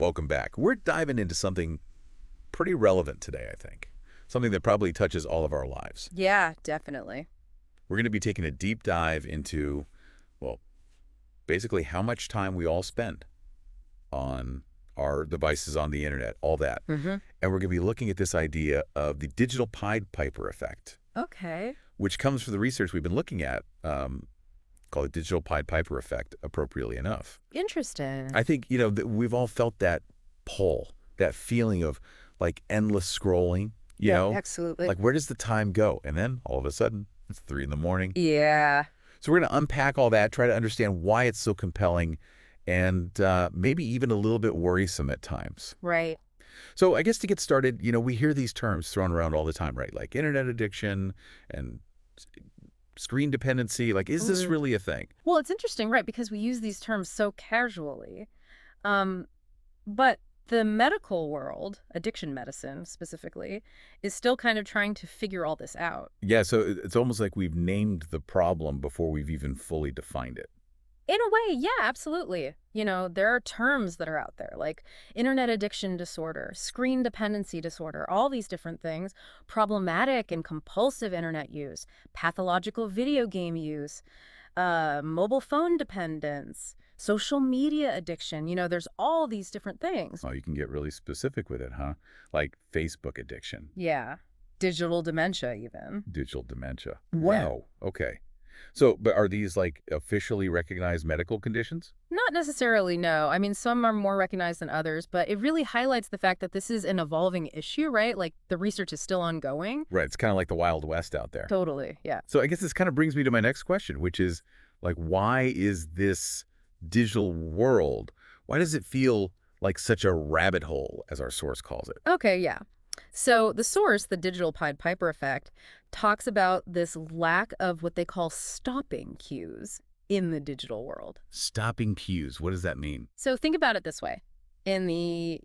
Welcome back. We're diving into something pretty relevant today, I think. Something that probably touches all of our lives. Yeah, definitely. We're going to be taking a deep dive into, well, basically how much time we all spend on our devices on the internet, all that. Mm-hmm. And we're going to be looking at this idea of the digital Pied Piper effect, Okay. which comes from the research we've been looking at, called the digital Pied Piper effect, appropriately enough. Interesting. I think, we've all felt that pull, that feeling of like endless scrolling, Yeah, absolutely. like where does the time go? And then all of a sudden, it's 3 in the morning. Yeah. So we're going to unpack all that, try to understand why it's so compelling and maybe even a little bit worrisome at times. Right. So I guess to get started, we hear these terms thrown around all the time, right? Like internet addiction and screen dependency. Like, is this really a thing? Well, it's interesting, right? Because we use these terms so casually. But the medical world, addiction medicine specifically, is still kind of trying to figure all this out. Yeah, so it's almost like we've named the problem before we've even fully defined it. In a way, yeah, absolutely. There are terms that are out there like internet addiction disorder, screen dependency disorder, all these different things, problematic and compulsive internet use, pathological video game use, mobile phone dependence, social media addiction. There's all these different things. Oh, you can get really specific with it, huh? Like Facebook addiction, Yeah. Digital dementia, even. digital dementia. Yeah. Wow. Okay. So, but are these like officially recognized medical conditions? Not necessarily, no. I mean, some are more recognized than others, but it really highlights the fact that this is an evolving issue, right? Like, the research is still ongoing. Right. It's kind of like the Wild West out there. Totally, yeah. So I guess this kind of brings me to my next question, which is like, why is this digital world, why does it feel like such a rabbit hole, as our source calls it? Okay, yeah. So the source, the digital Pied Piper effect, talks about this lack of what they call stopping cues in the digital world. Stopping cues. What does that mean? So think about it this way. In the,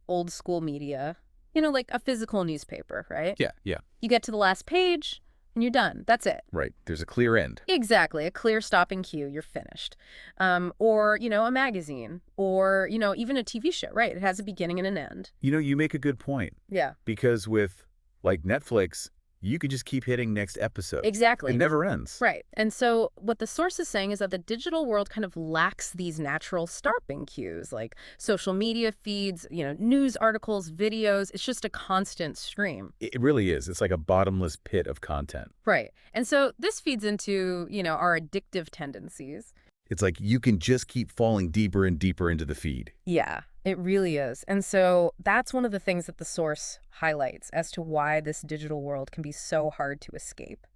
old school media, like a physical newspaper, right? Yeah, yeah. You get to the last page and you're done. That's it. Right. There's a clear end. Exactly. A clear stopping cue. You're finished. Or, a magazine or, even a TV show, right? It has a beginning and an end. You make a good point. Yeah. Because with like Netflix, you could just keep hitting next episode. Exactly. It never ends. Right. And so what the source is saying is that the digital world kind of lacks these natural stopping cues, like social media feeds, news articles, videos. It's just a constant stream. It really is. It's like a bottomless pit of content. Right. And so this feeds into, our addictive tendencies. It's like you can just keep falling deeper and deeper into the feed. Yeah, it really is. And so that's one of the things that the source highlights as to why this digital world can be so hard to escape.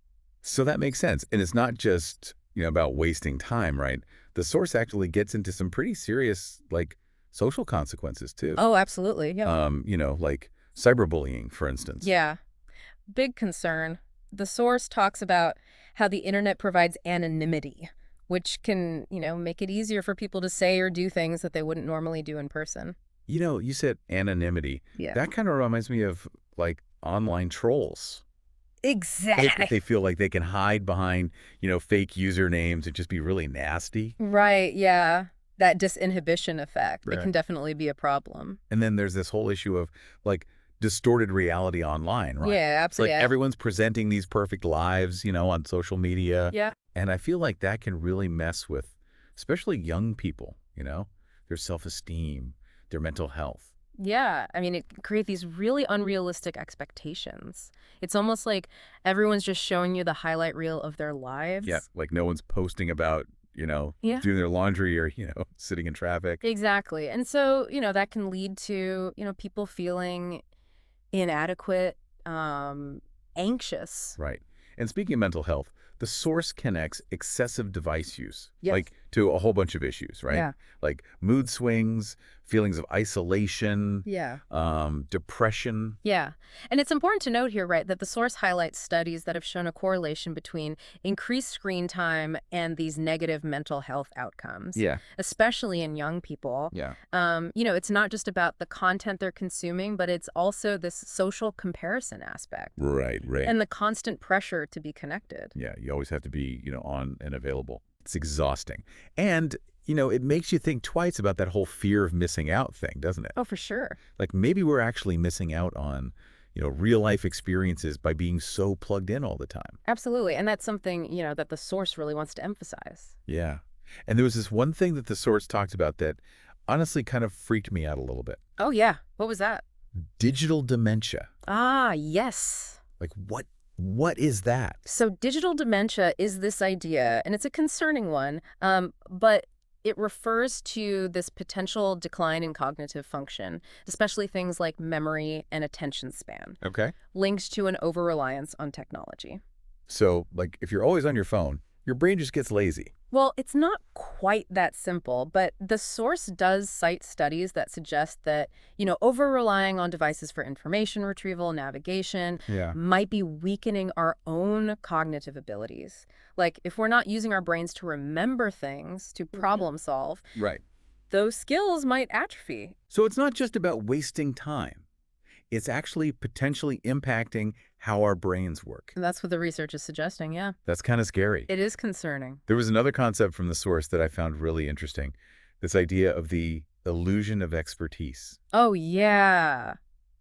So that makes sense. And it's not just, about wasting time, right? The source actually gets into some pretty serious, like, social consequences, too. Oh, absolutely. Yeah. Like cyberbullying, for instance. Yeah. Big concern. The source talks about how the internet provides anonymity, which can, make it easier for people to say or do things that they wouldn't normally do in person. You said anonymity. Yeah. That kind of reminds me of, like, online trolls. Exactly. They feel like they can hide behind, fake usernames and just be really nasty. Right, yeah. That disinhibition effect, it Right. can definitely be a problem. And then there's this whole issue of, like, distorted reality online, right? Yeah, It's like absolutely. everyone's presenting these perfect lives, on social media. Yeah. And I feel like that can really mess with, especially young people, their self-esteem, their mental health. Yeah, I mean, it can create these really unrealistic expectations. It's almost like everyone's just showing you the highlight reel of their lives. Yeah, like no one's posting about, Yeah. doing their laundry or, sitting in traffic. Exactly. And so, that can lead to, people feeling inadequate, anxious. Right. And speaking of mental health, the source connects excessive device use, Yes. like to a whole bunch of issues, right? Yeah. Like mood swings, feelings of isolation, Yeah. depression. Yeah. And it's important to note here, right, that the source highlights studies that have shown a correlation between increased screen time and these negative mental health outcomes. Yeah. Especially in young people. Yeah. It's not just about the content they're consuming, but it's also this social comparison aspect. Right, right. And the constant pressure to be connected. Yeah, you always have to be, on and available. It's exhausting. And, it makes you think twice about that whole fear of missing out thing, doesn't it? Oh, for sure. Like maybe we're actually missing out on, real life experiences by being so plugged in all the time. Absolutely. And that's something, that the source really wants to emphasize. Yeah. And there was this one thing that the source talked about that honestly kind of freaked me out a little bit. Oh, yeah. What was that? Digital dementia. Ah, yes. Like what is that? So digital dementia is this idea, and it's a concerning one, but it refers to this potential decline in cognitive function, especially things like memory and attention span, Okay. linked to an over-reliance on technology. So, like, if you're always on your phone, your brain just gets lazy. Well, it's not quite that simple, but the source does cite studies that suggest that, over-relying on devices for information retrieval, navigation, Yeah. might be weakening our own cognitive abilities. Like, if we're not using our brains to remember things, to problem solve, Right. those skills might atrophy. So it's not just about wasting time. It's actually potentially impacting how our brains work. And that's what the research is suggesting, yeah. That's kind of scary. It is concerning. There was another concept from the source that I found really interesting. This idea of the illusion of expertise. Oh, yeah.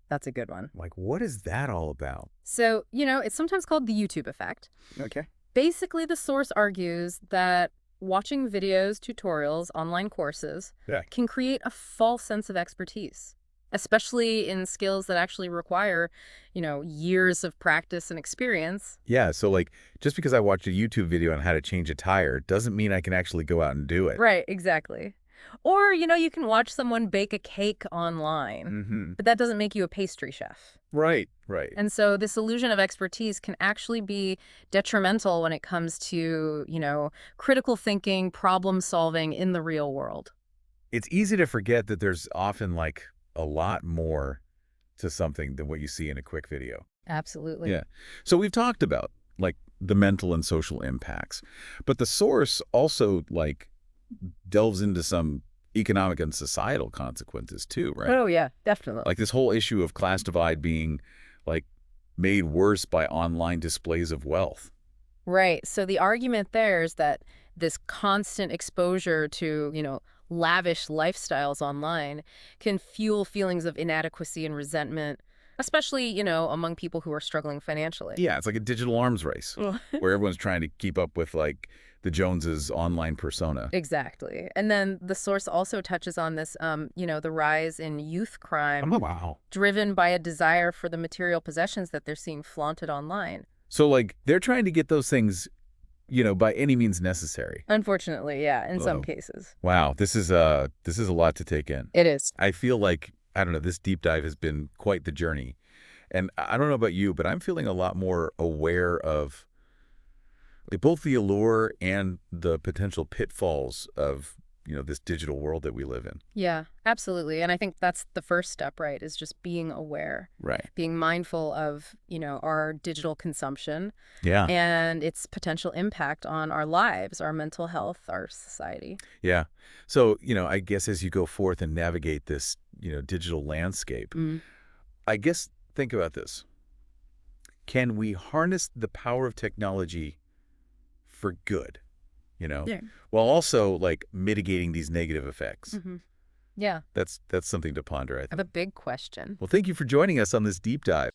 That's a good one. Like, what is that all about? So, it's sometimes called the YouTube effect. Okay. Basically, the source argues that watching videos, tutorials, online courses Yeah. can create a false sense of expertise, especially in skills that actually require, years of practice and experience. Yeah, so like, just because I watched a YouTube video on how to change a tire doesn't mean I can actually go out and do it. Right, exactly. Or, you can watch someone bake a cake online, Mm-hmm. but that doesn't make you a pastry chef. Right, right. And so this illusion of expertise can actually be detrimental when it comes to, critical thinking, problem solving in the real world. It's easy to forget that there's often like a lot more to something than what you see in a quick video. Absolutely. Yeah. So we've talked about like the mental and social impacts, but the source also like delves into some economic and societal consequences too, right? Oh, yeah, definitely. Like this whole issue of class divide being like made worse by online displays of wealth. Right. So the argument there is that this constant exposure to, lavish lifestyles online can fuel feelings of inadequacy and resentment, especially, among people who are struggling financially. Yeah, it's like a digital arms race where everyone's trying to keep up with like the Joneses' online persona. Exactly. And then the source also touches on this, the rise in youth crime Oh, wow. driven by a desire for the material possessions that they're seeing flaunted online. So like they're trying to get those things, by any means necessary. Unfortunately, yeah, in some Whoa. cases. Wow, this is a lot to take in. It is. I feel like, I don't know, this deep dive has been quite the journey. And I don't know about you, but I'm feeling a lot more aware of like, both the allure and the potential pitfalls of, this digital world that we live in. Yeah, absolutely. And I think that's the first step, right, is just being aware, Right. being mindful of, our digital consumption Yeah. and its potential impact on our lives, our mental health, our society. Yeah. So, I guess as you go forth and navigate this, digital landscape, Mm. I guess think about this. Can we harness the power of technology for good, Yeah. while also like mitigating these negative effects? Mm-hmm. Yeah, That's something to ponder, I I have think. a big question. Well, thank you for joining us on this deep dive.